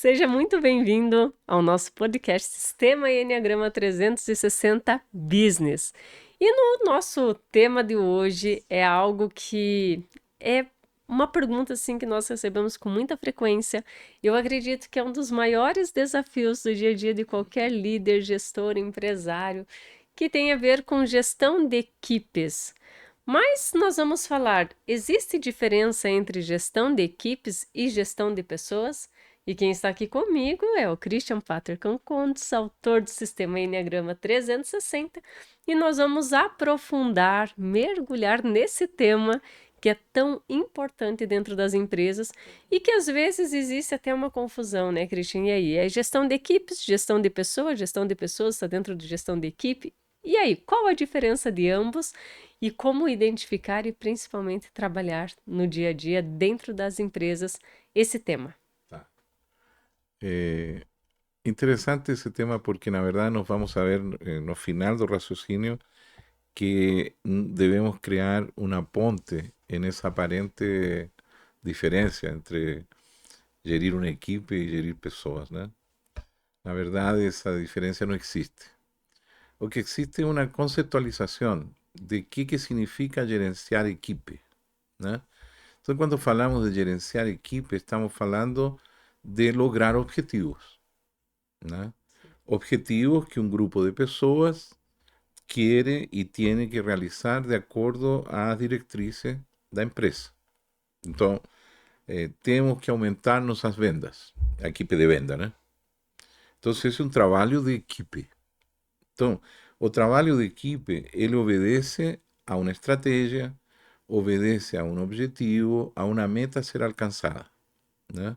Seja muito bem-vindo ao nosso podcast Sistema Enneagrama 360 Business. E no nosso tema de hoje é algo que é uma pergunta assim que nós recebemos com muita frequência. Eu acredito que é um dos maiores desafios do dia a dia de qualquer líder, gestor, empresário, que tem a ver com gestão de equipes. Mas nós vamos falar, existe diferença entre gestão de equipes e gestão de pessoas? E quem está aqui comigo é o Christian Pater Concontes, autor do Sistema Enneagrama 360, e nós vamos aprofundar, mergulhar nesse tema que é tão importante dentro das empresas e que às vezes existe até uma confusão, né, Christian? E aí, é gestão de equipes, gestão de pessoas está dentro de gestão de equipe? E aí, qual a diferença de ambos e como identificar e principalmente trabalhar no dia a dia dentro das empresas esse tema? Tá. É interessante esse tema porque, na verdade, nós vamos a ver no final do raciocínio que devemos criar uma ponte em essa aparente diferença entre gerir uma equipe e gerir pessoas, né? Na verdade, essa diferença não existe. O que existe é uma conceptualização de que significa gerenciar equipe, né? Então, quando falamos de gerenciar equipe, estamos falando de lograr objetivos, né? Objetivos que um grupo de pessoas quer e tem que realizar de acordo às diretrizes da empresa. Então, temos que aumentar nossas vendas, a equipe de venda, né? Então, esse é um trabalho de equipe. Então, o trabalho de equipe, ele obedece a uma estratégia, obedece a um objetivo, a uma meta a ser alcançada, né?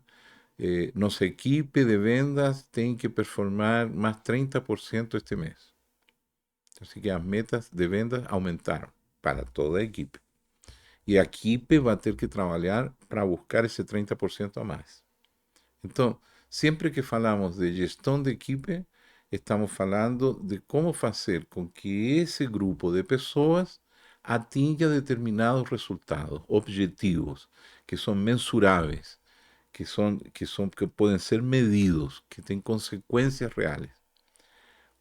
Nossa equipe de vendas tem que performar mais 30% este mês. Así que as metas de vendas aumentaram para toda a equipe. E a equipe vai ter que trabalhar para buscar esse 30% a mais. Então, sempre que falamos de gestão de equipe, estamos falando de como fazer com que esse grupo de pessoas atinja determinados resultados, objetivos, que são mensuráveis, que podem ser medidos, que têm consequências reais.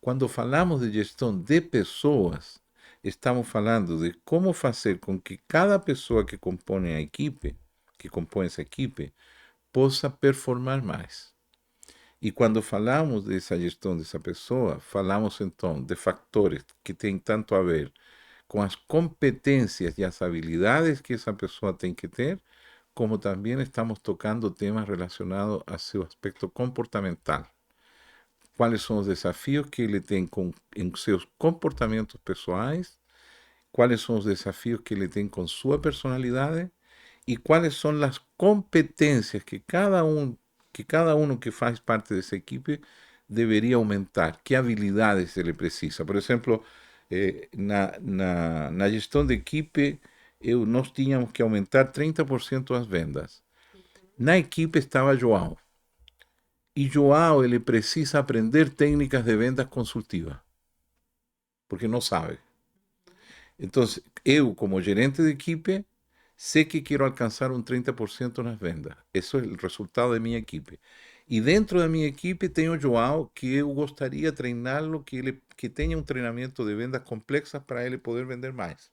Quando falamos de gestão de pessoas, estamos falando de como fazer com que cada pessoa que compõe a equipe, que compõe essa equipe, possa performar mais. E quando falamos dessa gestão dessa pessoa, falamos então de fatores que têm tanto a ver com as competências e as habilidades que essa pessoa tem que ter, como também estamos tocando temas relacionados a seu aspecto comportamental. Quais são os desafios que ele tem em seus comportamentos pessoais, quais são os desafios que ele tem com sua personalidade e quais são as competências que cada um que faz parte dessa equipe deveria aumentar, que habilidades ele precisa. Por exemplo, na gestão de equipe, nós tínhamos que aumentar 30% as vendas. Na equipe estava João. E João, ele precisa aprender técnicas de vendas consultivas, porque não sabe. Então, eu, como gerente de equipe, sei que quero alcançar um 30% nas vendas. Esse é o resultado da minha equipe. E dentro da minha equipe tenho o João, que eu gostaria de treiná-lo, que tenha um treinamento de vendas complexas para ele poder vender mais.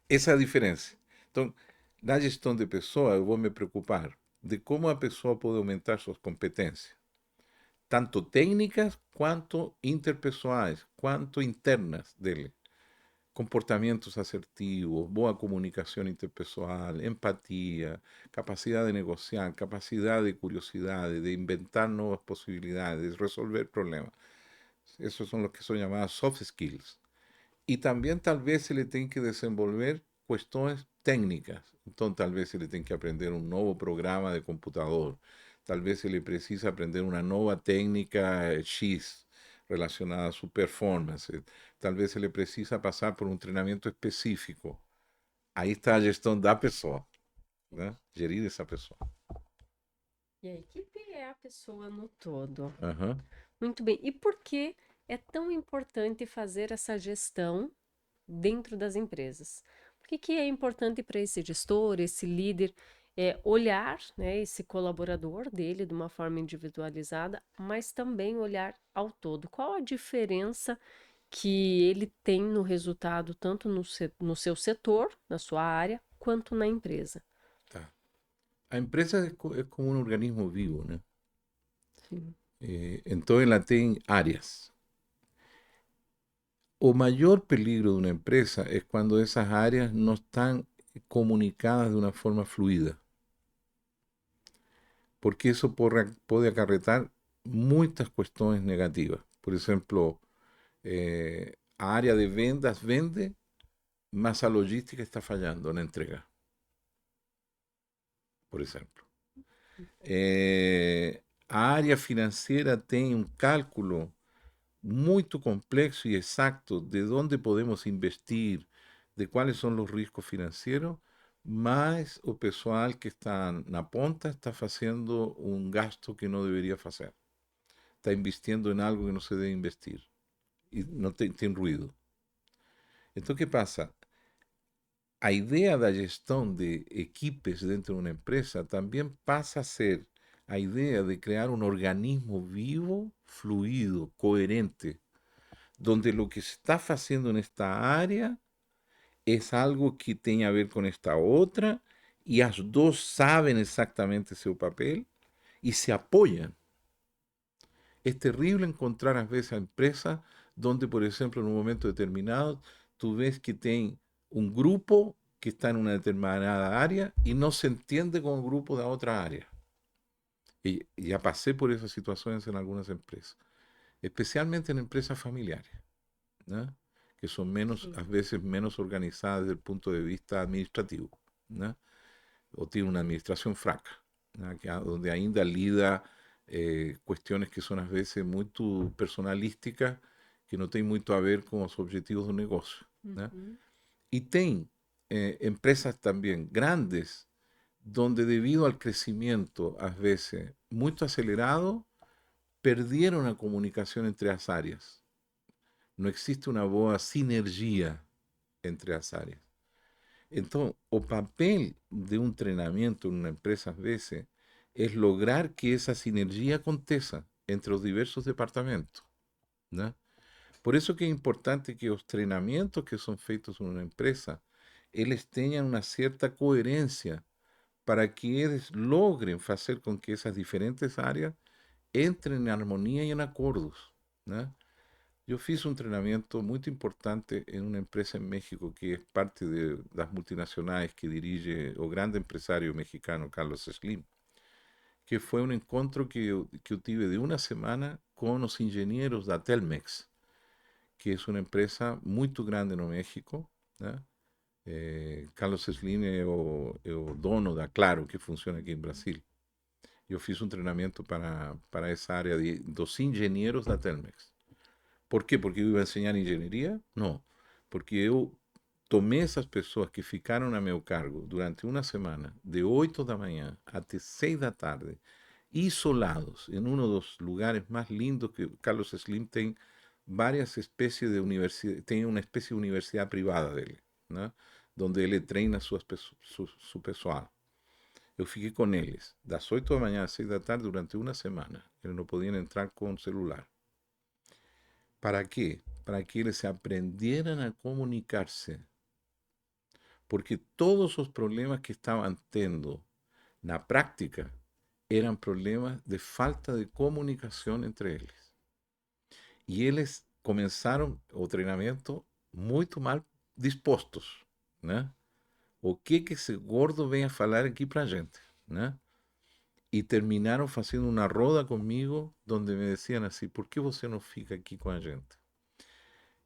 Essa é a diferença. Então, na gestão de pessoas, eu vou me preocupar de como a pessoa pode aumentar suas competências, tanto técnicas quanto interpessoais, quanto internas dele. Comportamientos asertivos, boa comunicação interpessoal, empatia, capacidade de negociar, capacidade de curiosidade, de inventar novas possibilidades, de resolver problemas. Esos son los que son llamadas soft skills. Y también tal vez se le tiene que desenvolver cuestiones técnicas. Entonces tal vez se le tiene que aprender un nuevo programa de computador. Tal vez se le precisa aprender una nueva técnica X relacionada a su performance. Tal vez se le precisa pasar por un entrenamiento específico. Aí está a gestão da pessoa, né? Gerir essa pessoa. E a equipe é a pessoa no todo. Aham. Muito bem. E por que é tão importante fazer essa gestão dentro das empresas? Por que que é importante para esse gestor, esse líder, olhar, né, esse colaborador dele de uma forma individualizada, mas também olhar ao todo. Qual a diferença que ele tem no resultado, tanto no seu setor, na sua área, quanto na empresa? Tá. A empresa es como un organismo vivo, ¿no? Sim. Entonces la tem áreas. O mayor peligro de una empresa es cuando esas áreas no están comunicadas de una forma fluida, porque eso puede acarretar muchas cuestiones negativas. Por ejemplo, a área de vendas vende, mas a logística está fallando na entrega, por exemplo. A área financeira tem um cálculo muito complexo e exato de onde podemos investir, de quais são os riscos financeiros, mas o pessoal que está na ponta está fazendo um gasto que não deveria fazer. Está investindo em algo que não se deve investir. E não tem ruído. Então, o que passa? A idea da gestão de equipes dentro de uma empresa também passa a ser a ideia de criar um organismo vivo, fluido, coherente, donde lo que se está haciendo en esta área es algo que tiene a ver con esta otra y las dos saben exactamente su papel y se apoyan. Es terrible encontrar a veces a empresas donde, por ejemplo, en un momento determinado, tú ves que tienen un grupo que está en una determinada área y no se entiende con el grupo de otra área. Y ya pasé por esas situaciones en algunas empresas, especialmente en empresas familiares, ¿no? Que son menos, a Sim. veces menos organizadas desde el punto de vista administrativo, ¿no? O tienen una administración fraca, ¿no? Donde ainda lida cuestiones que son a veces muy personalísticas, que no tienen mucho a ver con los objetivos de un negocio, ¿no? Uhum. Y tienen empresas también grandes, donde debido al crecimiento, a veces muy acelerado, perdieron la comunicación entre las áreas. No existe una boa sinergia entre as áreas. Então, o papel de um treinamento em uma empresa, às vezes, é lograr que essa sinergia aconteça entre os diversos departamentos, né? Por isso que é importante que os treinamentos que são feitos em uma empresa, eles tenham uma certa coerência para que eles logrem fazer com que essas diferentes áreas entrem em harmonia e em acordos, né? Yo fiz un entrenamiento muy importante en una empresa en México que es parte de las multinacionales que dirige o grande empresario mexicano Carlos Slim, que fue un encuentro que yo tuve de una semana con los ingenieros de Telmex, que es una empresa muy grande en México, ¿no? Carlos Slim es o dono da Claro, que funciona aquí en Brasil. Yo fiz un entrenamiento para esa área de dos ingenieros da Telmex. Por quê? Porque eu iba a enseñar engenharia? Não. Porque eu tomei essas pessoas que ficaram a meu cargo durante uma semana, de 8 da manhã até 6 da tarde, isolados, em um dos lugares mais lindos que Carlos Slim tem várias espécies de universidade, tem uma espécie de universidade privada dele, né? Onde ele treina su pessoal. Eu fiquei com eles, das 8 da manhã às 6 da tarde, durante uma semana. Eles não podiam entrar com celular. ¿Para qué? Para que eles aprendieran a comunicarse. Porque todos os problemas que estaban tendo na práctica eran problemas de falta de comunicación entre eles. E eles começaram o treinamento muito mal dispostos, né? O que esse gordo vem a falar aqui pra gente, né? E terminaram fazendo uma roda comigo, onde me diziam assim: por que você não fica aqui com a gente?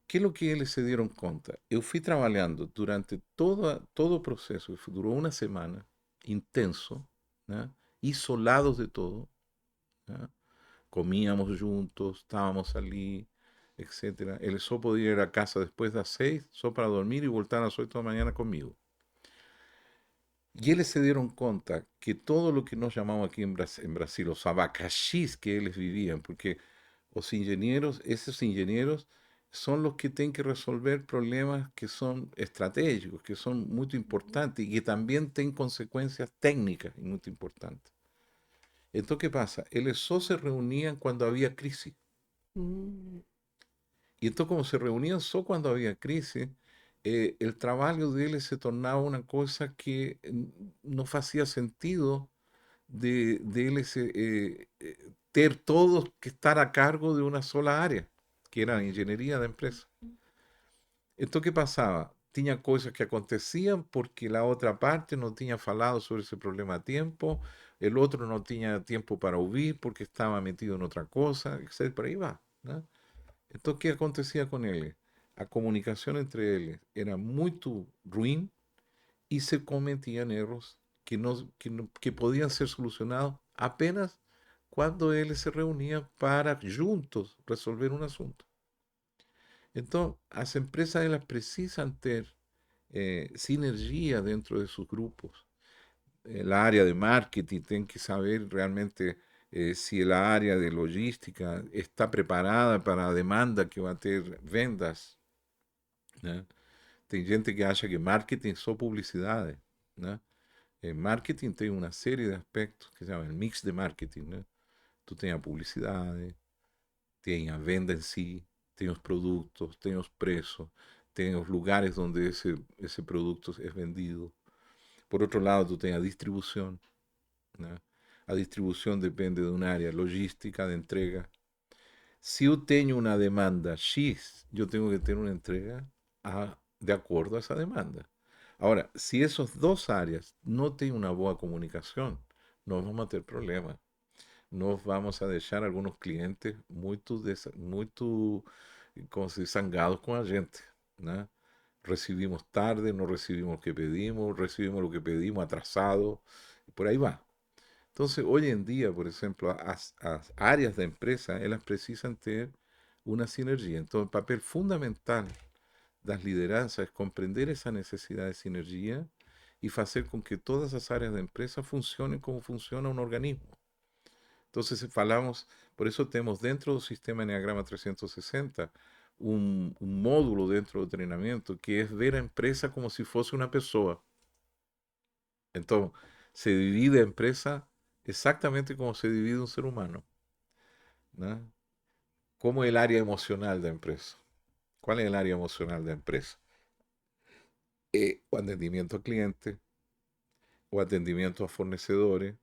Que é o que eles se deram conta? Eu fui trabalhando durante todo o processo, que durou uma semana, intenso, né? Isolados de todo, né? Comíamos juntos, estávamos ali, etc. Eles só podiam ir a casa depois das 6, só para dormir e voltar às 8 da manhã comigo. E eles se deram conta que todo o que nós chamamos aqui em Brasil, os abacaxis que eles viviam, porque os engenheiros, esses engenheiros son los que tienen que resolver problemas que son estratégicos, que son muy importantes y que también tienen consecuencias técnicas y muy importantes. Entonces, ¿qué pasa? El ESO se reunían cuando había crisis. Mm, Y entonces, como se reunían solo cuando había crisis, el trabajo de él se tornaba una cosa que no hacía sentido de él tener todos que estar a cargo de una sola área, que era la ingeniería de empresa. Entonces, ¿qué pasaba? Tenía cosas que acontecían porque la otra parte no tenía falado sobre ese problema a tiempo, el otro no tenía tiempo para huir porque estaba metido en otra cosa, etc. Por ahí va, ¿no? Entonces, ¿qué acontecía con él? La comunicación entre ellos era muy ruin y se cometían errores que podían ser solucionados apenas cuando él se reunía para juntos resolver un asunto. Entonces, las empresas las precisan tener sinergia dentro de sus grupos. El área de marketing tiene que saber realmente si el área de logística está preparada para la demanda que va a tener ventas, ¿no? Tem gente que acha que marketing es solo publicidad, ¿no? El marketing tiene una serie de aspectos que se llama el mix de marketing, ¿no? Tú tienes publicidad, tienes a venda en sí, tienes los productos, tienes los precios, tienes los lugares donde ese producto es vendido. Por otro lado, tú tienes a distribución, ¿no? A distribución depende de un área logística de entrega. Si yo tengo una demanda X, yo tengo que tener una entrega de acuerdo a esa demanda. Ahora, si esos dos áreas no tienen una buena comunicación, no vamos a tener problemas. Nos vamos a dejar algunos clientes muy, como se dice, zangados con la gente, ¿no? Recibimos tarde, no recibimos lo que pedimos, recibimos lo que pedimos atrasado, y por ahí va. Entonces, hoy en día, por ejemplo, las áreas de empresa, ellas precisan tener una sinergia. Entonces, el papel fundamental de las lideranzas es comprender esa necesidad de sinergia y hacer con que todas esas áreas de empresa funcionen como funciona un organismo. Entonces, si falamos, por eso tenemos dentro del sistema Enneagrama 360 un módulo dentro del entrenamiento que es ver a empresa como si fuese una persona. Entonces, se divide a empresa exactamente como se divide un ser humano, ¿no? ¿Cómo es el área emocional de empresa? ¿Cuál es el área emocional de empresa? O atendimiento a clientes, o atendimiento a fornecedores,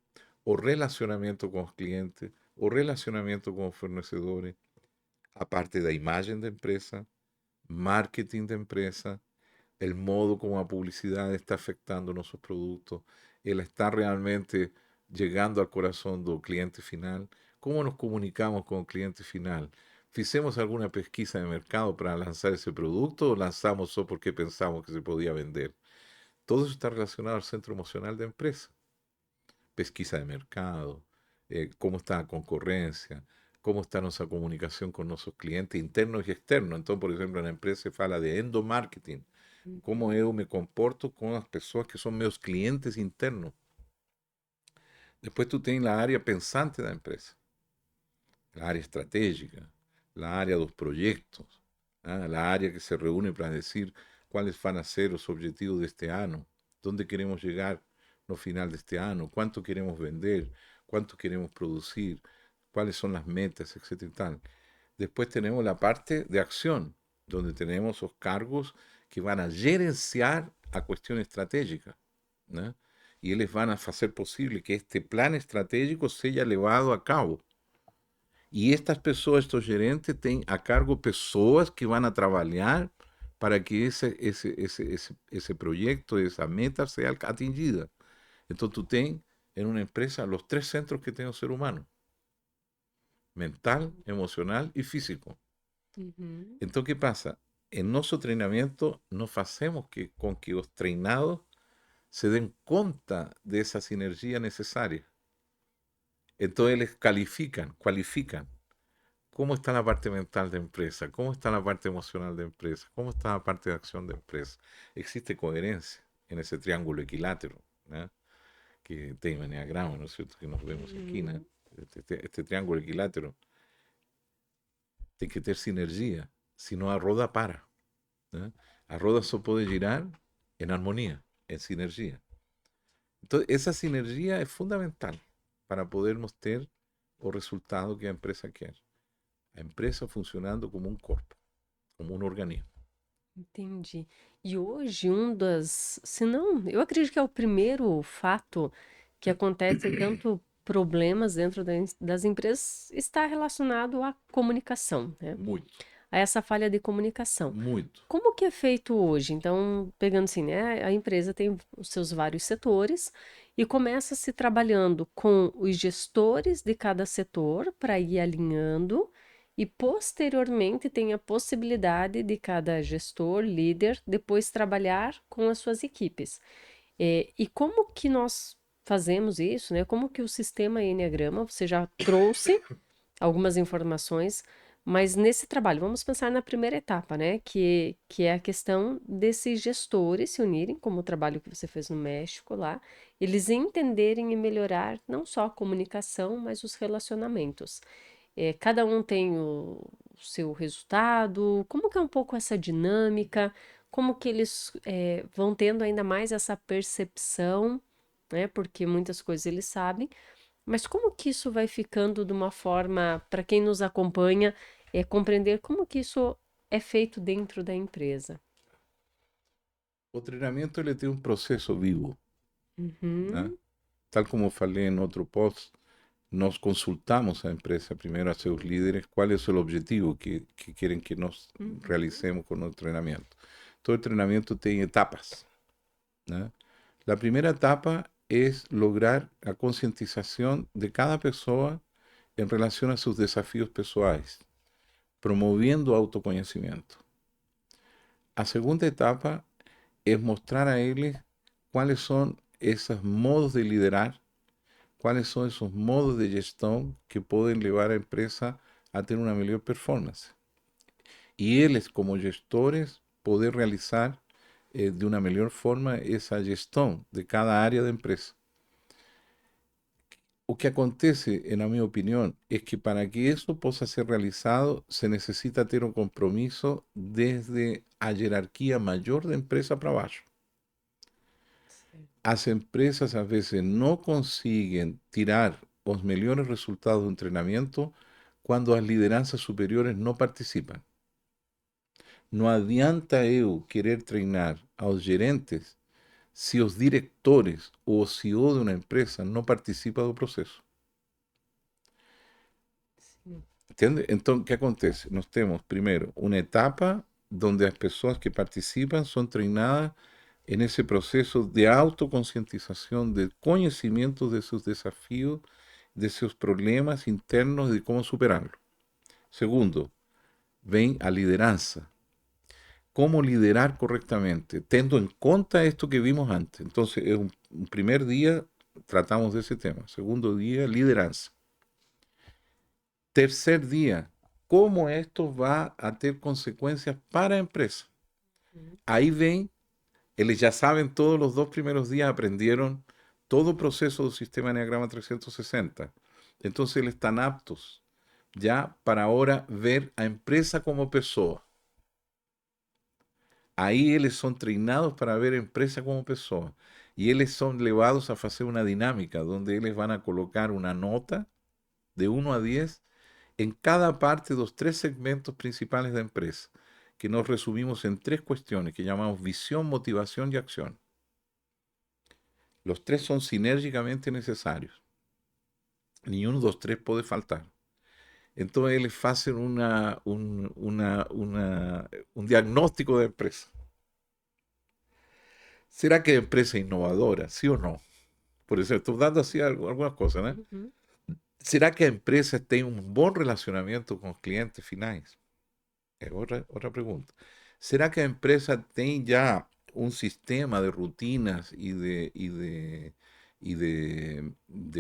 o relacionamiento con los clientes, o relacionamiento con los fornecedores, aparte de imagen de empresa, marketing de empresa, el modo como la publicidad está afectando nuestros productos, el estar realmente llegando al corazón del cliente final, cómo nos comunicamos con el cliente final. ¿Hicimos alguna pesquisa de mercado para lanzar ese producto o lanzamos solo porque pensamos que se podía vender? Todo eso está relacionado al centro emocional de empresa. Pesquisa de mercado, cómo está la concurrencia, cómo está nuestra comunicación con nuestros clientes internos y externos. Entonces, por ejemplo, en la empresa se habla de endomarketing, cómo yo me comporto con las personas que son meus clientes internos. Después tú tienes la área pensante de la empresa, la área estratégica, la área de los proyectos, la área que se reúne para decir cuáles van a ser los objetivos de este año, dónde queremos llegar no final de este año, cuánto queremos vender, cuánto queremos producir, cuáles son las metas, etcétera y tal. Después tenemos la parte de acción, donde tenemos los cargos que van a gerenciar a cuestiones estratégicas, ¿no? Y ellos van a hacer posible que este plan estratégico sea llevado a cabo. Y estas personas, estos gerentes, tienen a cargo personas que van a trabajar para que ese proyecto, esa meta sea atingida. Entonces tú tienes en una empresa los tres centros que tiene el ser humano: mental, emocional y físico. ujú. Entonces, ¿qué pasa? En nuestro entrenamiento nos hacemos que con que los treinados se den cuenta de esa sinergia necesaria. Entonces les cualifican. ¿Cómo está la parte mental de empresa? ¿Cómo está la parte emocional de empresa? ¿Cómo está la parte de acción de empresa? Existe coherencia en ese triángulo equilátero, ¿no? Que tiene Enneagrama, ¿no es cierto? Que nos vemos aquí, ¿no? Mm, Este triángulo equilátero tiene que tener sinergia. sino a roda para. ¿Eh? A roda só pode girar en armonía, en sinergia. Entonces, esa sinergia es fundamental para podermos ter o resultado que a empresa quer. A empresa funcionando como um corpo, como um organismo. Entendi. E hoje se não, eu acredito que é o primeiro fato que acontece tanto problemas dentro das empresas está relacionado à comunicação, né? Muito, A essa falha de comunicação. muito. Como que é feito hoje? Então, pegando assim, né, a empresa tem os seus vários setores e começa se trabalhando com os gestores de cada setor para ir alinhando e posteriormente tem a possibilidade de cada gestor, líder, depois trabalhar com as suas equipes. E como que nós fazemos isso, né? Como que o sistema Enneagrama, você já trouxe algumas informações, mas nesse trabalho, vamos pensar na primeira etapa, né? Que é a questão desses gestores se unirem, como o trabalho que você fez no México lá, eles entenderem e melhorar não só a comunicação, mas os relacionamentos. Cada um tem o seu resultado, como que é um pouco essa dinâmica, como que eles vão tendo ainda mais essa percepção, né? Porque muitas coisas eles sabem, mas como que isso vai ficando de uma forma, para quem nos acompanha, compreender como que isso é feito dentro da empresa? O treinamento ele tem um processo vivo, né? Uhum, Tal como falei em outro post, nós consultamos a empresa primeiro, a seus líderes, qual é o objetivo que querem que nós uhum, realicemos com o treinamento. Todo treinamento tem etapas, né? A primeira etapa é lograr a conscientização de cada pessoa em relação a seus desafios pessoais, promovendo o autoconhecimento. A segunda etapa é mostrar a eles quais são esses modos de liderar, quais são esses modos de gestão que podem levar a empresa a ter uma melhor performance. E eles, como gestores, poder realizar de uma melhor forma essa gestão de cada área da empresa. O que acontece, na minha opinião, é que para que isso possa ser realizado, se necessita ter um compromisso desde a hierarquia maior da empresa para baixo. As empresas às vezes não conseguem tirar os melhores resultados do treinamento quando as lideranças superiores não participam. Não adianta eu querer treinar aos gerentes se os diretores ou o CEO de uma empresa não participa do processo. sim, Entende? Então, o que acontece? Nós temos, primeiro, uma etapa onde as pessoas que participam são treinadas nesse processo de autoconscientização, de conhecimento de seus desafios, de seus problemas internos, de como superá-los. Segundo, vem a liderança. Como liderar correctamente, tendo en cuenta esto que vimos antes. Entonces, un primer día tratamos de ese tema. Segundo día, lideranza. Tercer día, cómo esto va a tener consecuencias para la empresa. uhum, Ahí ven, ellos ya saben, todos los dos primeros días aprendieron todo el proceso del sistema Enneagrama 360. Entonces, ellos están aptos ya para ahora ver a empresa como persona. Aí eles são treinados para ver a empresa como pessoa. E eles são levados a fazer uma dinâmica, onde eles vão a colocar uma nota de 1 a 10 em cada parte dos três segmentos principais da empresa, que nós resumimos em três questões que chamamos visão, motivação e ação. Os três são sinergicamente necessários. Nenhum dos três pode faltar. Então eles fazem um diagnóstico da empresa. Será que a empresa é inovadora? Sim ou não? Por exemplo, estou dando assim algumas coisas, né? uhum. Será que a empresa tem um bom relacionamento com os clientes finais? É outra pergunta. Será que a empresa tem já um sistema de rutinas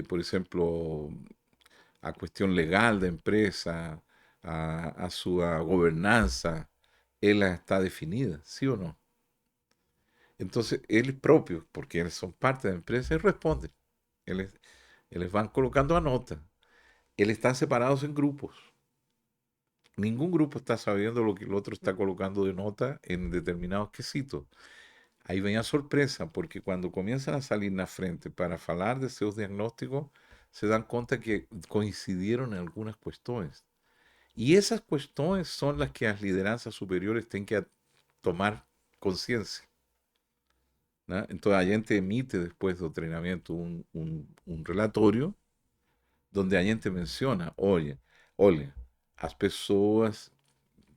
por exemplo, a questão legal da empresa, a sua governança, ela está definida, sim ou não? Então, eles próprios, porque eles são parte da empresa, eles respondem. Eles, eles van colocando a nota. Eles están separados en grupos. Ningún grupo está sabiendo lo que el otro está colocando de nota en determinados quesitos. Ahí venía sorpresa, porque cuando comienzan a salir na frente para falar de seus diagnósticos, se dan cuenta que coincidieron en algunas cuestiones. Y esas cuestiones son las que las lideranzas superiores tienen que tomar conciencia, ¿no? Entonces, a gente emite después del entrenamiento un relatorio donde a gente menciona, olha, as pessoas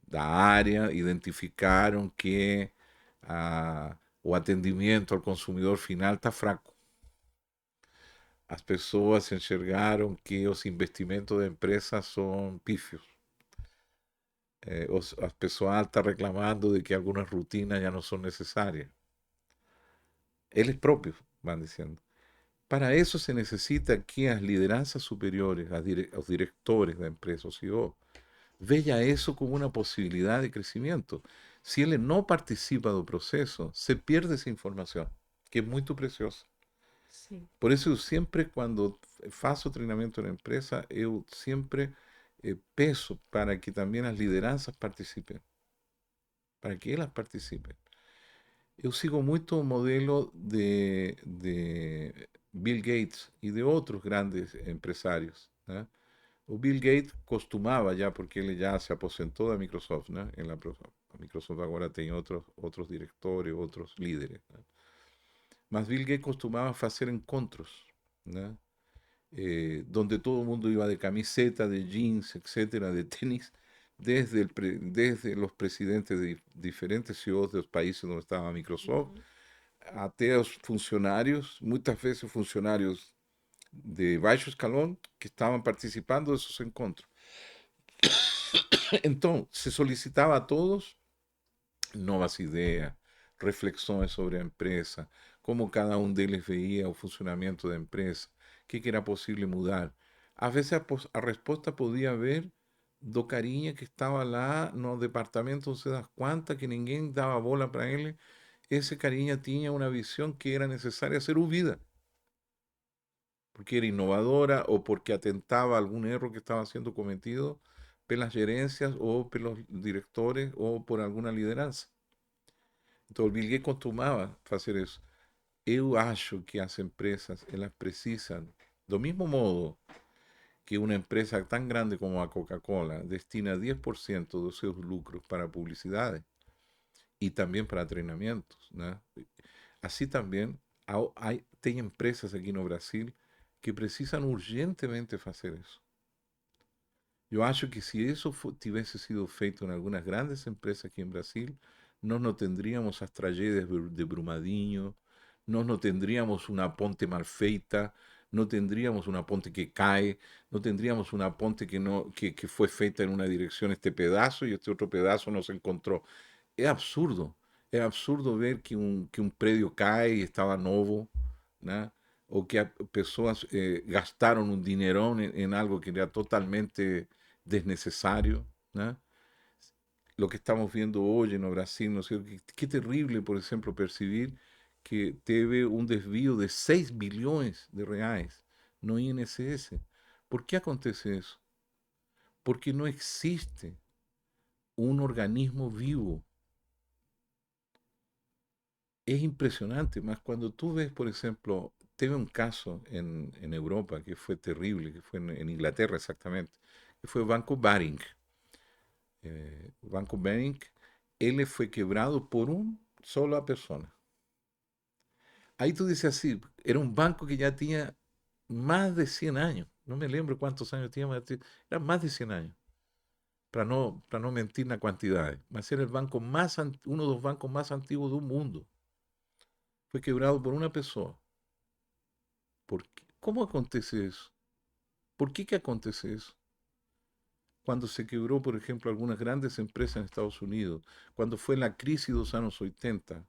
da área identificaram que o atendimento ao consumidor final está fraco. As pessoas enxergaram que os investimentos da empresa são pífios. As pessoas estão reclamando de que algumas rotinas já não são necessárias. Eles próprios van dizendo. Para eso se necesita que las lideranzas superiores, los directores de empresas, o CEO, vean eso como una posibilidad de crecimiento. Si él no participa del proceso, se pierde esa información, que es muy preciosa. Sim. Por eso yo siempre, cuando faço treinamento en la empresa, yo siempre peço para que también las lideranzas participen, para que ellas participen. Yo sigo mucho el modelo de Bill Gates y de otros grandes empresarios, ¿no? O Bill Gates costumaba ya, porque él ya se aposentó de Microsoft, ¿no? Microsoft ahora tiene otros directores, otros líderes, ¿no? Mas Bill Gates costumaba hacer encontros, ¿no? Donde todo el mundo iba de camiseta, de jeans, etcétera, de tenis, desde los presidentes de diferentes CEOs de los países donde estaba Microsoft, Uhum. até los funcionarios, muchas veces funcionarios de baixo escalón que estaban participando de esos encuentros. Entonces, se solicitaba a todos nuevas ideas, reflexiones sobre la empresa, cómo cada uno de ellos veía el funcionamiento de la empresa, qué era posible mudar. A veces a respuesta podía ver do carinha que estaba lá no departamento, no se das cuenta que ninguém daba bola para él. Ese carinha tenía una visión que era necesaria ser ouvida, porque era innovadora o porque atentaba a algún error que estaba siendo cometido por las gerencias o por los directores o por alguna lideranza. Então, o Bill Gates costumava fazer isso. Eu acho que as empresas, elas precisam, do mesmo modo que uma empresa tão grande como a Coca-Cola destina 10% dos seus lucros para publicidade e também para treinamentos, né? Assim também tem empresas aqui no Brasil que precisam urgentemente fazer isso. Eu acho que se isso tivesse sido feito em algumas grandes empresas aqui em Brasil, nós não teríamos as tragédias de Brumadinho, nós não teríamos uma ponte mal feita, não teríamos uma ponte que cai, não teríamos uma ponte que foi feita em uma direção este pedaço e este outro pedaço não se encontrou. É absurdo ver que um prédio cai e estava novo, né? Ou que pessoas gastaram um dinerão em algo que era totalmente desnecessário, né? Lo que estamos viendo hoy en Brasil, ¿no es cierto? Qué terrible, por ejemplo, percibir que teve un desvío de 6 billones de reais no INSS. ¿Por qué acontece eso? Porque no existe un organismo vivo. Es impresionante, más cuando tú ves, por ejemplo, teve un caso en Europa que fue terrible, que fue en Inglaterra exactamente, que fue Banco Baring. Banco Baring, él fue quebrado por una sola persona. Ahí tú dices así, era un banco que ya tenía más de 100 años. No me lembro cuántos años tenía, era más de 100 años. Para no mentir en cantidades. Mas era el banco más, uno de los bancos más antiguos del mundo. Fue quebrado por una persona. ¿Por qué? ¿Cómo acontece eso? ¿Por qué que acontece eso? Cuando se quebró, por ejemplo, algunas grandes empresas en Estados Unidos, cuando fue la crisis de los años 80,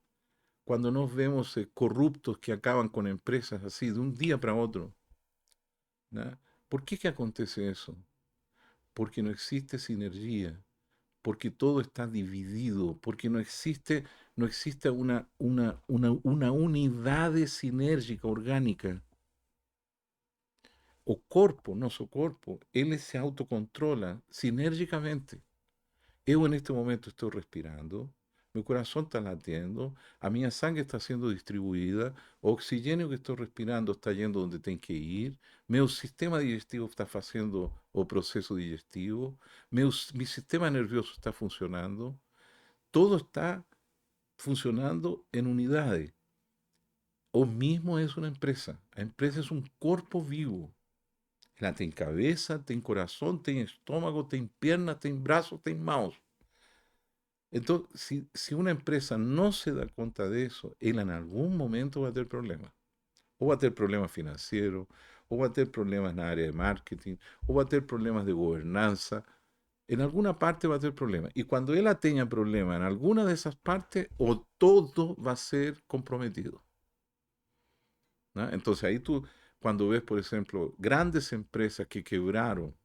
cuando nos vemos corruptos que acaban con empresas así de un día para otro, ¿no? ¿Por qué que acontece eso? Porque no existe sinergia, porque todo está dividido, porque no existe una unidad sinérgica, orgánica. O corpo, nosso corpo, ele se autocontrola sinergicamente. Eu, neste momento, estou respirando, meu coração está latendo, a minha sangue está sendo distribuída, o oxigênio que estou respirando está yendo onde tem que ir, meu sistema digestivo está fazendo o processo digestivo, meu sistema nervioso está funcionando, todo está funcionando em unidade. O mismo es una empresa. La empresa es un cuerpo vivo. Ela tem cabeça, tem coração, tem estômago, tem perna, tem braço, tem mãos. Então, se uma empresa não se dá conta disso, ela em algum momento vai ter problemas. Ou vai ter problemas financeiros, ou vai ter problemas na área de marketing, ou vai ter problemas de governança. Em alguma parte vai ter problema. E quando ela tenha problema em alguma dessas partes, o todo vai ser comprometido. ¿No? Entonces ahí tú, cuando ves, por ejemplo, grandes empresas que quebraron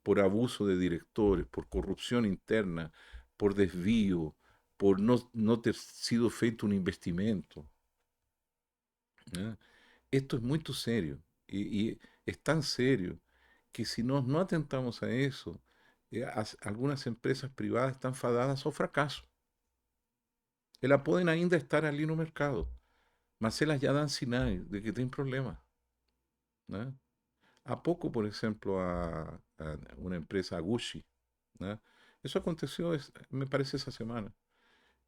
por abuso de directores, por corrupción interna, por desvío, por no ter sido feito un investimento, ¿no? Esto es muy serio y es tan serio que si no atentamos a eso, algunas empresas privadas están fadadas ao fracasso. Elas podem ainda estar ali no mercado, mas elas já dão sinais de que tem problema, né? Há pouco, por exemplo, a uma empresa, a Gucci, né? Isso aconteceu, me parece, essa semana.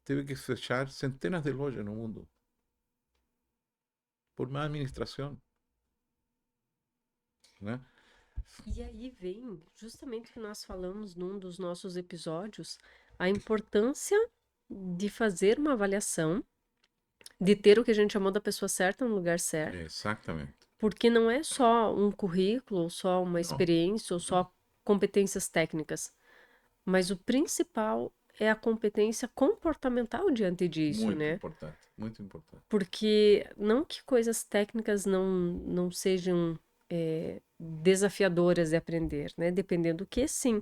Teve que fechar centenas de lojas no mundo por má administração, né? E aí vem justamente o que nós falamos num dos nossos episódios, a importância de fazer uma avaliação, de ter o que a gente chamou da pessoa certa no lugar certo, Exatamente. porque não é só um currículo, ou só uma Não, experiência, ou não. só competências técnicas, mas o principal é a competência comportamental diante disso, Muito né? importante, muito importante. Porque não que coisas técnicas não sejam desafiadoras de aprender, né? Dependendo do que, sim.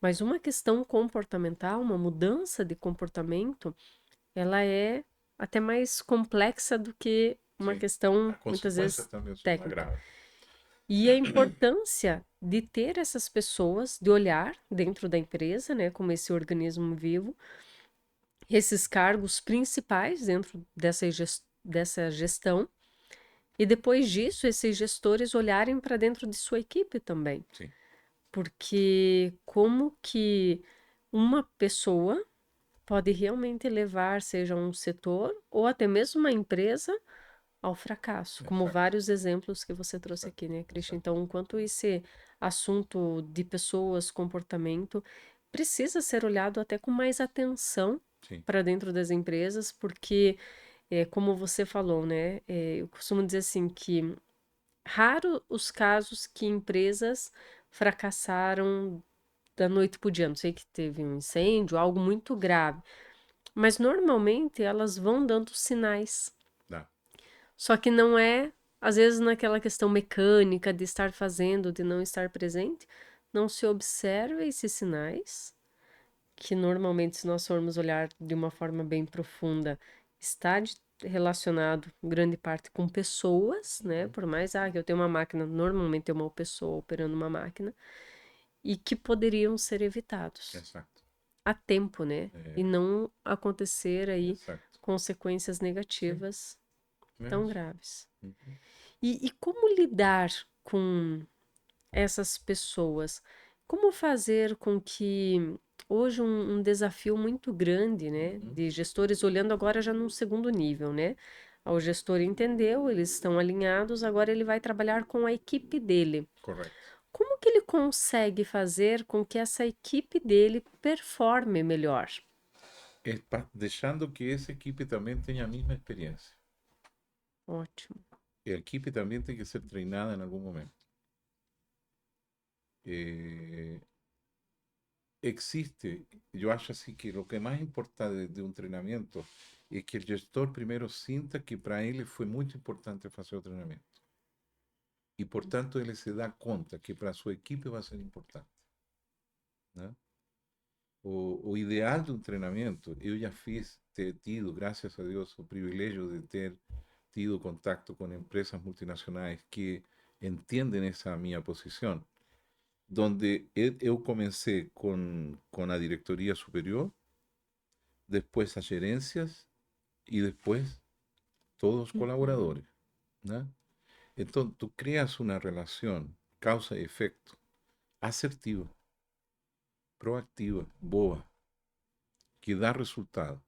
Mas uma questão comportamental, uma mudança de comportamento, ela é até mais complexa do que uma Sim, questão, as muitas consequências vezes, também são mais técnica. graves. E a importância de ter essas pessoas, de olhar dentro da empresa, né, como esse organismo vivo, esses cargos principais dentro dessa gestão, e depois disso, esses gestores olharem para dentro de sua equipe também. Sim, Porque como que uma pessoa pode realmente levar, seja um setor ou até mesmo uma empresa, ao fracasso, como exato, vários exemplos que você trouxe exato, aqui, né, Christian? exato. Então, enquanto esse assunto de pessoas, comportamento, precisa ser olhado até com mais atenção Sim, para dentro das empresas, porque, como você falou, né, eu costumo dizer assim que raro os casos que empresas fracassaram da noite para o dia. Não sei que teve um incêndio, algo muito grave. Mas normalmente elas vão dando sinais. dá. Só que não é, às vezes, naquela questão mecânica de estar fazendo, de não estar presente, não se observa esses sinais, que normalmente, se nós formos olhar de uma forma bem profunda, está relacionado, em grande parte, com pessoas, né? Por mais que eu tenha uma máquina, normalmente é uma pessoa operando uma máquina, e que poderiam ser evitados Exato. a tempo, né? E não acontecer aí Exato. consequências Sim, negativas é tão isso. graves. Uhum. E como lidar com essas pessoas? Como fazer com que hoje um desafio muito grande, né, Uhum. de gestores olhando agora já num segundo nível, né? O gestor entendeu, eles estão alinhados, agora ele vai trabalhar com a equipe dele. Correto. Como que ele consegue fazer com que essa equipe dele performe melhor? Deixando que essa equipe também tenha a mesma experiência. Ótimo. E a equipe também tem que ser treinada em algum momento. Eh, existe, yo acho así que lo que más importa de un entrenamiento es que el gestor primero sienta que para él fue muy importante hacer el entrenamiento. Y por tanto él se da cuenta que para su equipo va a ser importante, ¿no? O ideal de un entrenamiento, yo ya he tido, gracias a Dios, el privilegio de ter tido contacto con empresas multinacionales que entienden esa mi posición. donde eu comecei com a diretoria superior, depois as gerências e depois todos os Uhum. colaboradores, né? Então, tu crias uma relação causa e efeito assertiva, proativa, boa, que dá resultado.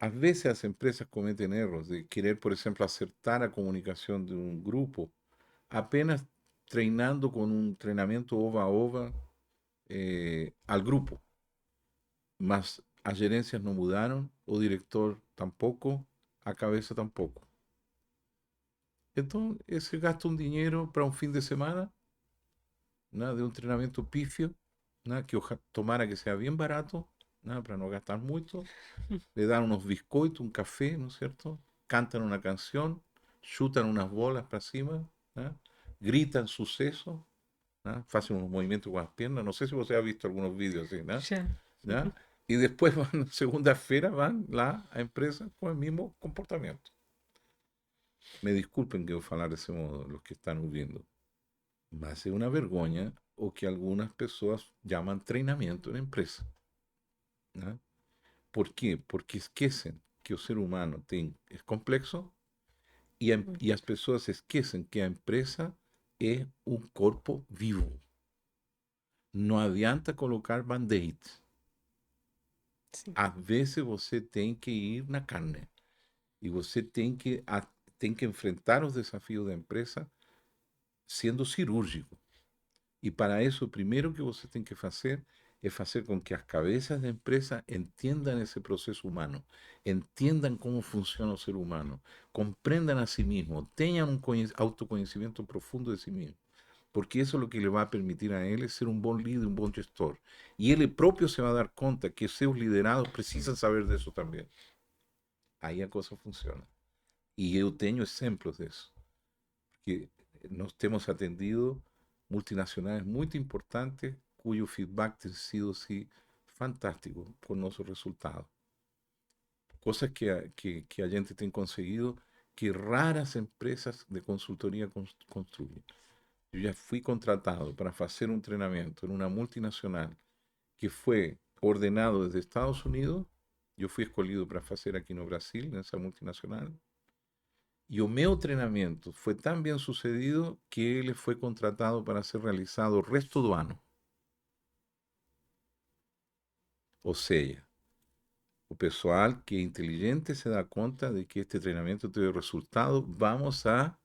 Às vezes as empresas cometem erros de querer, por exemplo, acertar a comunicação de um grupo apenas treinando com um treinamento ova-ova al grupo. Mas as gerências não mudaram, o diretor tampouco, a cabeça tampouco. Então, esse gasta um dinheiro para um fim de semana, né, de um treinamento pífio, né, que tomara que seja bem barato, né, para não gastar muito. Le dan uns biscoitos, um café, ¿no es cierto? Cantan una canción, chutan unas bolas para cima, né? Gritan suceso, né? Hacen unos movimientos con las piernas. No sé si você ha visto algunos vídeos así, ¿no? Já. ¿Ya? Y después van, segunda-feira, van lá a empresa con el mismo comportamiento. Me disculpen que eu falar desse modo, los que están ouvindo, mas é uma vergonha o que algumas pessoas chamam treinamento na empresa, né? Por quê? Porque esquecem que o ser humano é complexo e as pessoas esquecem que a empresa é um corpo vivo. Não adianta colocar band-aids. Sim. Às vezes você tem que ir na carne e você tem que enfrentar os desafios da empresa sendo cirúrgico. E para isso, o primeiro que você tem que fazer é fazer com que as cabeças da empresa entendam esse processo humano, entendam como funciona o ser humano, compreendam a si mesmo, tenham um autoconhecimento profundo de si mesmo. Porque isso é o que lhe vai permitir a ele ser um bom líder, um bom gestor. E ele próprio se vai dar conta que seus liderados precisam saber disso também. Aí a coisa funciona. E eu tenho exemplos disso. Que nós temos atendido multinacionais muito importantes cujo feedback tem sido assim, fantástico por nosso resultado. Coisas que a gente tem conseguido que raras empresas de consultoria construyen. Eu já fui contratado para fazer um treinamento em uma multinacional que foi ordenado desde Estados Unidos. Eu fui escolhido para fazer aqui no Brasil, nessa multinacional. E o meu treinamento foi tão bem sucedido que ele foi contratado para ser realizado o resto do ano. Ou seja, o pessoal que é inteligente se dá conta de que este treinamento teve resultado, vamos a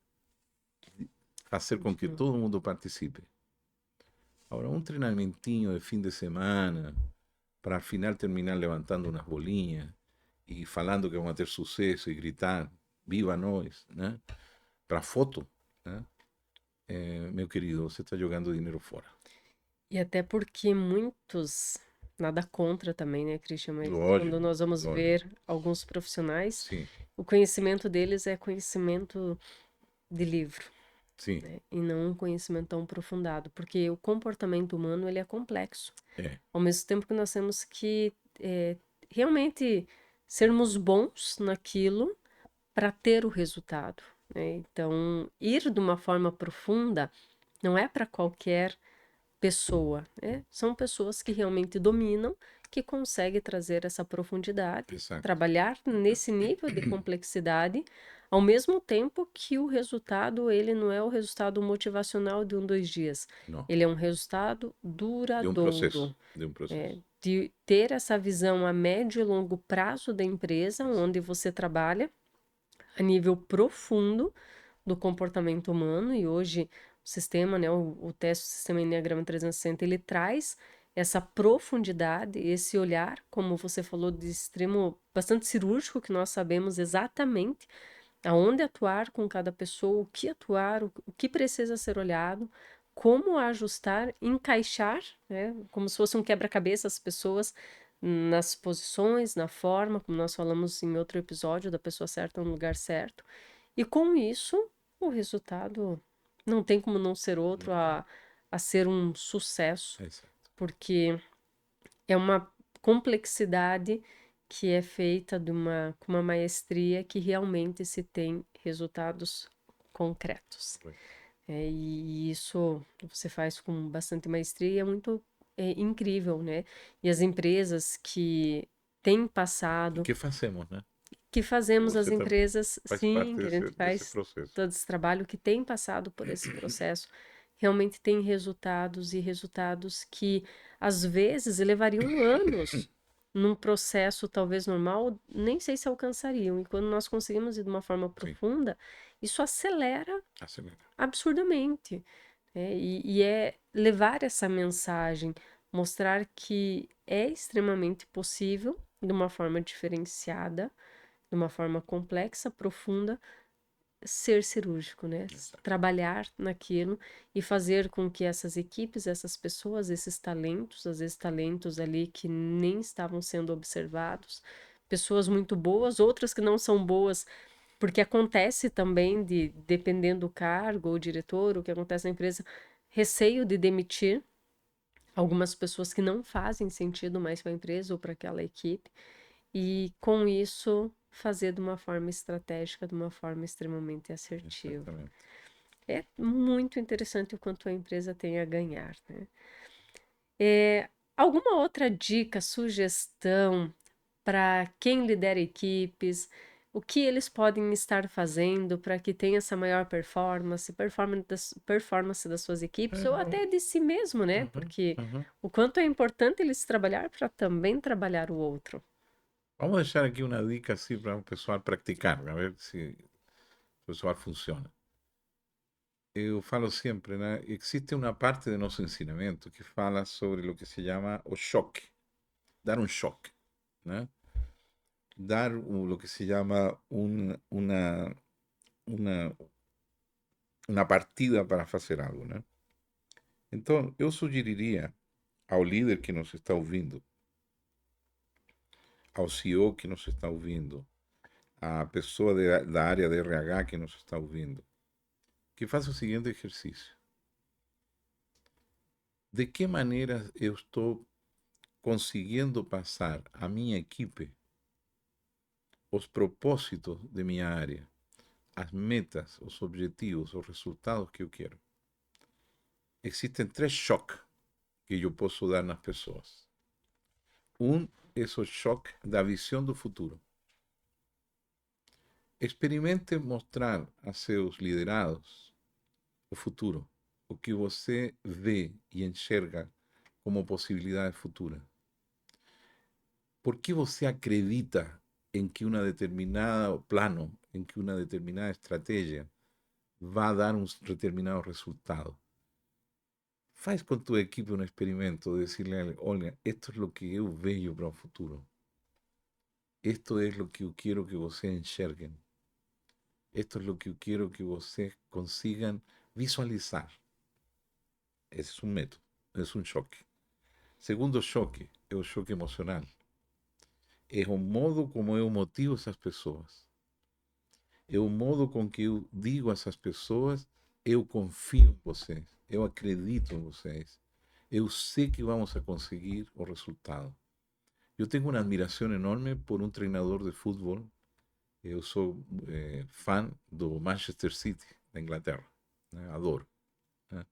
fazer com que Uhum. todo mundo participe. Agora, um treinamentinho de fim de semana, para al final terminar levantando unas bolinhas e falando que vamos a ter sucesso e gritar, viva nós, né? Para foto, né? Meu querido, você está jogando dinheiro fora. E até porque muitos, nada contra também, né, Christian? Mas quando Lógico, nós vamos lógico. ver alguns profissionais, Sim, o conhecimento deles é conhecimento de livro, sim, né? E não um conhecimento tão aprofundado, porque o comportamento humano ele é complexo. é, Ao mesmo tempo que nós temos que realmente sermos bons naquilo para ter o resultado, né? Então, ir de uma forma profunda não é para qualquer pessoa, né? São pessoas que realmente dominam, que conseguem trazer essa profundidade, exato. trabalhar nesse nível de complexidade, ao mesmo tempo que o resultado, ele não é o resultado motivacional de um, 2 dias. Não, Ele é um resultado de um processo, duradouro, de um processo. de ter essa visão a médio e longo prazo da empresa, onde você trabalha a nível profundo do comportamento humano, e hoje o sistema, né, o teste do sistema Enneagrama 360, ele traz essa profundidade, esse olhar, como você falou, de extremo, bastante cirúrgico, que nós sabemos exatamente aonde atuar com cada pessoa, o que atuar, o que precisa ser olhado, como ajustar, encaixar, né, como se fosse um quebra-cabeça as pessoas nas posições, na forma, como nós falamos em outro episódio, da pessoa certa no lugar certo. E com isso, o resultado não tem como não ser outro a ser um sucesso, Exato. porque é uma complexidade que é feita com uma maestria que realmente se tem resultados concretos. E isso você faz com bastante maestria e é muito incrível, né? E as empresas que têm E passado, que fazemos, né? que fazemos as Você também empresas, faz parte sim, que a gente desse faz processo. todo esse trabalho, que tem passado por esse processo, realmente tem resultados e resultados que às vezes levariam anos num processo talvez normal, nem sei se alcançariam. E quando nós conseguimos ir de uma forma Sim, profunda, isso acelera acelera. absurdamente, né? E é levar essa mensagem, mostrar que é extremamente possível, de uma forma diferenciada, de uma forma complexa, profunda, ser cirúrgico, né? Exato. Trabalhar naquilo e fazer com que essas equipes, essas pessoas, esses talentos, às vezes talentos ali que nem estavam sendo observados, pessoas muito boas, outras que não são boas, porque acontece também de, dependendo do cargo ou diretor, o que acontece na empresa, receio de demitir algumas pessoas que não fazem sentido mais para a empresa ou para aquela equipe, e com isso fazer de uma forma estratégica, de uma forma extremamente assertiva. Exatamente. É muito interessante o quanto a empresa tem a ganhar, né? Alguma outra dica, sugestão para quem lidera equipes, o que eles podem estar fazendo para que tenha essa maior performance das suas equipes ou É, até de si mesmo, né? uhum, Porque uhum. o quanto é importante eles trabalhar para também trabalhar o outro. Vamos deixar aqui uma dica assim para o pessoal praticar, a ver se o pessoal funciona. Eu falo sempre, né? Existe uma parte do nosso ensinamento que fala sobre o que se chama o choque, dar um choque, né? Dar o que se llama una, una partida para fazer algo, né? Então, eu sugeriria ao líder que nos está ouvindo, ao CEO que nos está ouvindo, à pessoa da área de RH que nos está ouvindo, que faça o seguinte exercício. De que maneira eu estou conseguindo passar à minha equipe os propósitos de minha área, as metas, os objetivos, os resultados que eu quero? Existem três choques que eu posso dar nas pessoas. Um é o choque da visão do futuro. Experimente mostrar a seus liderados o futuro, o que você vê e enxerga como possibilidade futura. Por que você acredita em que um determinado plano, em que uma determinada estratégia vai dar um determinado resultado? Faz com tua equipe um experimento de decirle, olha, esto é o que eu vejo para o futuro. Esto é o que eu quero que vocês enxerguem. Esto es lo que yo quiero que ustedes consigan visualizar. Ese es un método, es un choque. Segundo choque é o choque emocional. É o modo como eu motivo essas pessoas. É o modo com que eu digo a essas pessoas: eu confio em vocês, eu acredito em vocês, eu sei que vamos a conseguir o resultado. Eu tenho uma admiração enorme por um treinador de futebol. Eu sou fã do Manchester City, da Inglaterra. Né? Adoro. Né?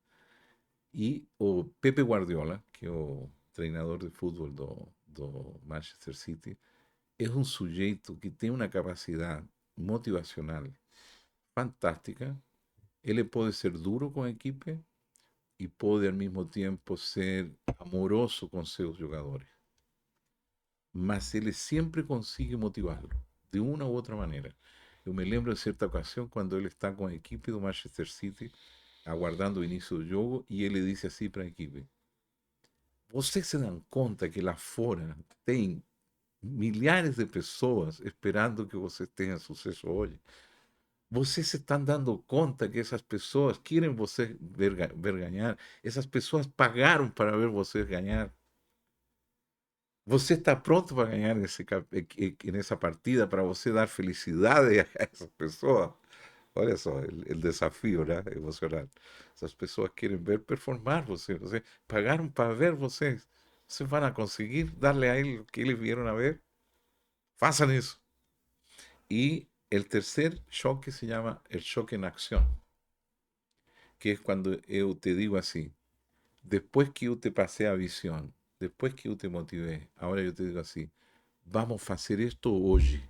E o Pepe Guardiola, que é o treinador de futebol do Manchester City, é um sujeito que tem uma capacidade motivacional fantástica. Ele pode ser duro com a equipe e pode ao mesmo tempo ser amoroso com seus jogadores. Mas ele sempre consegue motivá-lo, de uma ou outra maneira. Eu me lembro de certa ocasião quando ele está com a equipe do Manchester City, aguardando o início do jogo, e ele disse assim para a equipe: vocês se dão conta que lá fora tem milhares de pessoas esperando que você tenha sucesso hoje? Vocês se estão dando conta que essas pessoas querem você ver ganhar? Essas pessoas pagaram para ver você ganhar. Você está pronto para ganhar nessa partida, para você dar felicidade a essas pessoas? Olha só, o desafio, né? Emocional. Essas pessoas querem ver performar você pagaram para ver vocês. Vocês vão conseguir darle a ele o que eles vieram a ver? Façam isso. E o terceiro choque se chama o choque em ação. que es cuando yo te digo así, después que yo te pasé a visión, después que yo te motivé, ahora yo te digo así, vamos a hacer esto hoy.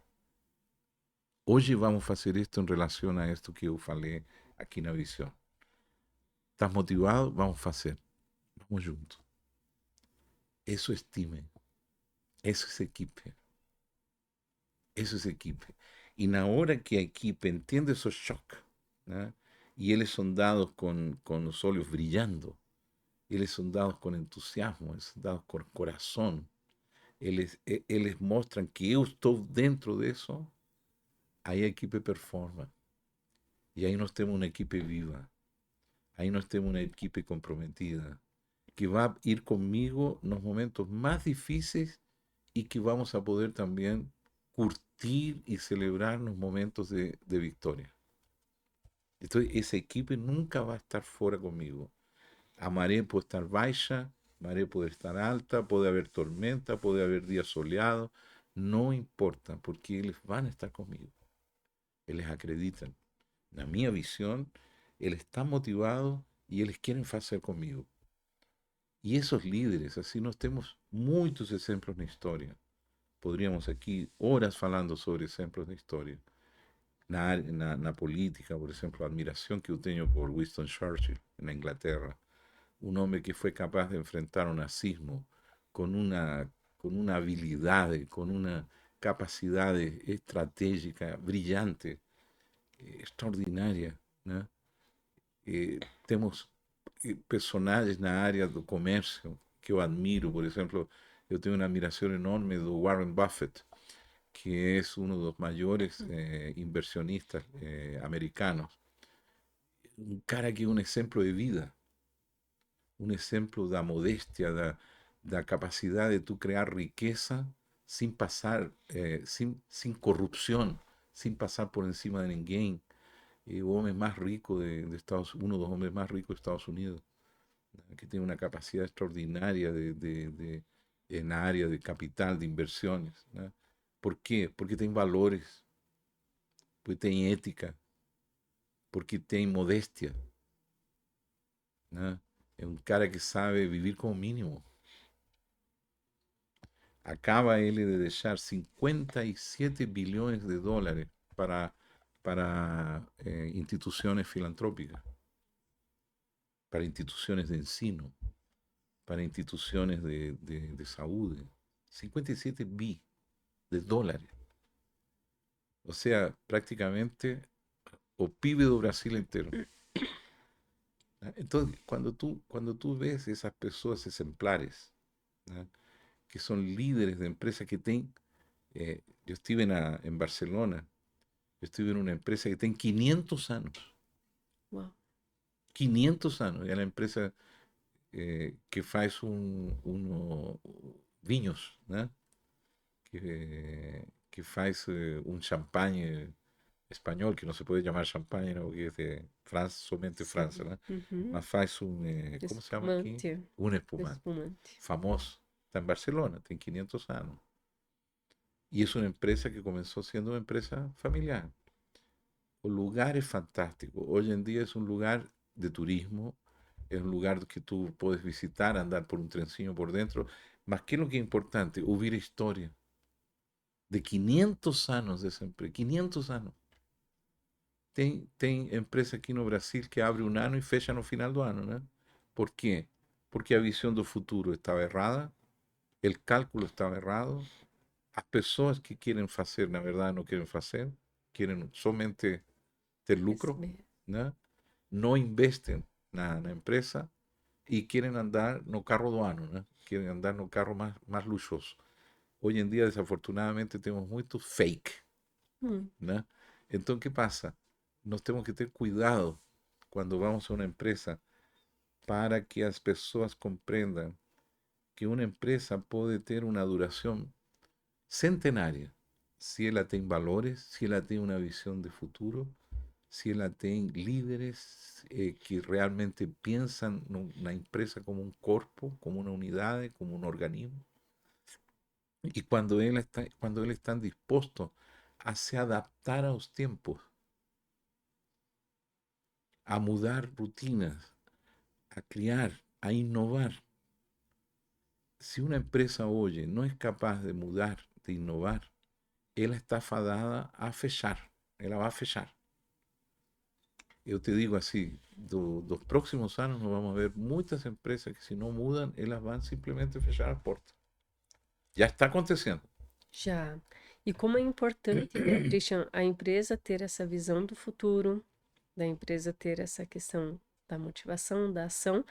Hoy vamos a hacer esto en relación a esto que yo falei aquí en la visión. ¿Estás motivado? Vamos a hacer. Vamos juntos. Eso es time. Eso es equipe. Eso es equipe. Y na hora que a equipe entende esos choques, ¿no? Y eles son dados con los olhos brillando, eles son dados con entusiasmo, eles son dados con corazón, eles mostram que eu estou dentro disso, aí a equipe performa. E aí nós temos uma equipe viva, aí nós temos uma equipe comprometida, que vai ir comigo nos momentos mais difíceis y que vamos a poder también curtir y celebrar los momentos de victoria. Entonces, esa equipe nunca va a estar fuera conmigo. A maré puede estar baja, maré puede estar alta, puede haber tormenta, puede haber días soleados, no importa, porque ellos van a estar conmigo. Ellos acreditan. Na minha visión, ellos están motivados y ellos quieren hacer conmigo. Y esos líderes, así nós temos muitos exemplos na história. Poderíamos aqui horas falando sobre exemplos da história. Na política, por exemplo, a admiração que eu tenho por Winston Churchill, na Inglaterra. Um homem que foi capaz de enfrentar o nazismo com uma habilidade, com uma capacidade estratégica brilhante, extraordinária, né? Temos personagens na área do comércio que eu admiro, por exemplo, eu tenho uma admiração enorme do Warren Buffett, que es uno de los mayores inversionistas americanos. Un cara que es un ejemplo de vida, un ejemplo de modestia, de capacidad de tú crear riqueza sin pasar, sin corrupción, sin pasar por encima de ninguém. El hombre más rico de Estados Unidos, uno de los hombres más ricos de Estados Unidos, que tiene una capacidad extraordinaria en la área de capital, de inversiones, ¿no? ¿Por qué? Porque tem valores, porque tem ética, porque tem modestia, né? É um cara que sabe viver com o mínimo. Acaba ele de deixar 57 bilhões de dólares para instituições filantrópicas, para instituições de ensino, para instituições de saúde. 57 bi de dólares. O sea, prácticamente o PIB do Brasil inteiro. Entonces, cuando tú ves esas personas ejemplares, ¿no? Que son líderes de empresas que tienen, yo estuve en Barcelona, yo estuve en una empresa que tiene 500 años, Uau. 500 años, y es la empresa que hace vinos, ¿no? Que hace un champagne español, que no se puede llamar champagne, ¿no? Porque es de Francia, solamente Francia, Sim. ¿no? Uhum. Mas faz ¿cómo se llama aquí? Espumante. Un espumante. Espumante. Famoso. Está en Barcelona, tiene 500 años. Y es una empresa que comenzó siendo una empresa familiar. El lugar es fantástico. Hoy en día es un lugar de turismo, es un lugar que tú puedes visitar, andar por un trencillo por dentro. Más que lo que es importante, hubiera historia de 500 años de esa empresa. 500 años. Tem empresa aqui no Brasil que abre um ano e fecha no final do ano, né? Por quê? Porque a visão do futuro estava errada, o cálculo estava errado, as pessoas que querem fazer, na verdade, não querem fazer, querem somente ter Isso lucro, mesmo. né? Não investem na empresa e querem andar no carro do ano, né? Querem andar no carro mais luxuoso. Hoje em dia, desafortunadamente, temos muito fake, Hum. ¿no? Entonces, ¿qué pasa? Nos tenemos que tener cuidado cuando vamos a una empresa para que las personas comprendan que una empresa puede tener una duración centenaria si ella tiene valores, si ella tiene una visión de futuro, si ella tiene líderes que realmente piensan una empresa como un cuerpo, como una unidad, como un organismo. Y cuando él está dispuesto a se adaptar a los tiempos, a mudar rutinas, a criar, a innovar. Si una empresa hoy no es capaz de mudar, de innovar, ela está fadada a fechar. Ela vai fechar. Eu te digo assim, dos próximos anos nós vamos ver muitas empresas que se não mudam, elas vão simplesmente fechar a porta. Já está acontecendo. Já. E como é importante, né, Christian, a empresa ter essa visão do futuro, da empresa ter essa questão da motivação, da ação,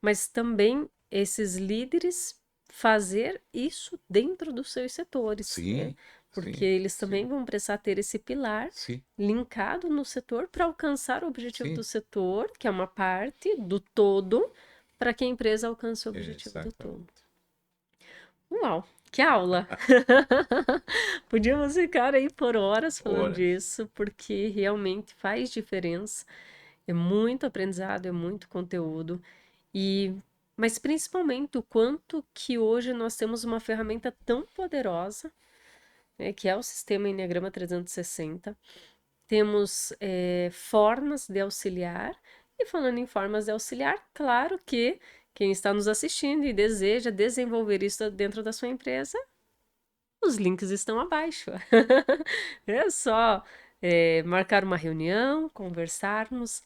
mas também esses líderes fazer isso dentro dos seus setores, né? Sim, Porque sim, eles também sim, vão precisar ter esse pilar sim, linkado no setor para alcançar o objetivo do sim, setor, que é uma parte do todo, para que a empresa alcance o objetivo do todo. exatamente. Uau, que aula! Podíamos ficar aí por horas falando Horas. disso, porque realmente faz diferença. É muito aprendizado, é muito conteúdo. E, mas principalmente o quanto que hoje nós temos uma ferramenta tão poderosa, né, que é o sistema Enneagrama 360. Temos formas de auxiliar. E falando em formas de auxiliar, claro que quem está nos assistindo e deseja desenvolver isso dentro da sua empresa, os links estão abaixo. É só marcar uma reunião, conversarmos,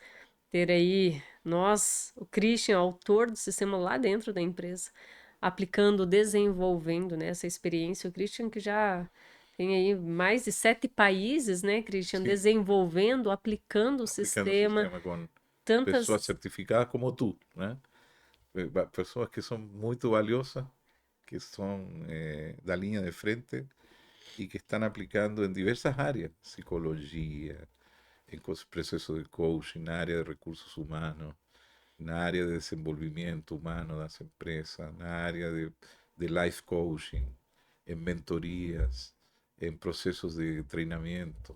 ter aí nós, o Christian, autor do sistema lá dentro da empresa, aplicando, desenvolvendo, né, essa experiência. O Christian que já tem aí mais de 7 países, né, Christian, Sim, desenvolvendo, aplicando o aplicando o sistema, sistema com pessoas tantas... certificadas como tu, né? Pessoas que são muito valiosas, que são da linha de frente y que están aplicando en diversas áreas, psicología, en procesos de coaching, en área de recursos humanos, en área de desenvolvimiento humano de las empresas, en área de life coaching, en mentorías, en procesos de entrenamiento.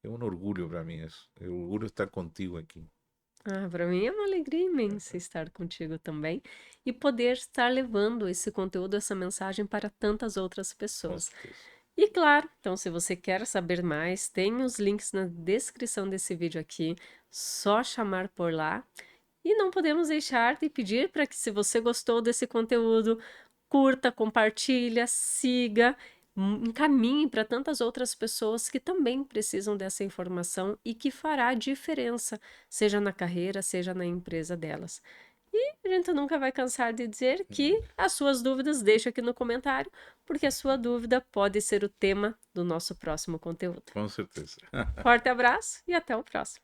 Es un orgullo para mí eso, es un orgullo estar contigo aquí. Ah, para mim é uma alegria imensa estar contigo também e poder estar levando esse conteúdo, essa mensagem para tantas outras Con pessoas. certeza. E claro, então se você quer saber mais, tem os links na descrição desse vídeo aqui, só chamar por lá. E não podemos deixar de pedir para que, se você gostou desse conteúdo, curta, compartilha, siga, encaminhe para tantas outras pessoas que também precisam dessa informação e que fará diferença, seja na carreira, seja na empresa delas. E a gente nunca vai cansar de dizer que as suas dúvidas deixa aqui no comentário, porque a sua dúvida pode ser o tema do nosso próximo conteúdo. Con certeza. Forte abraço e até o próximo.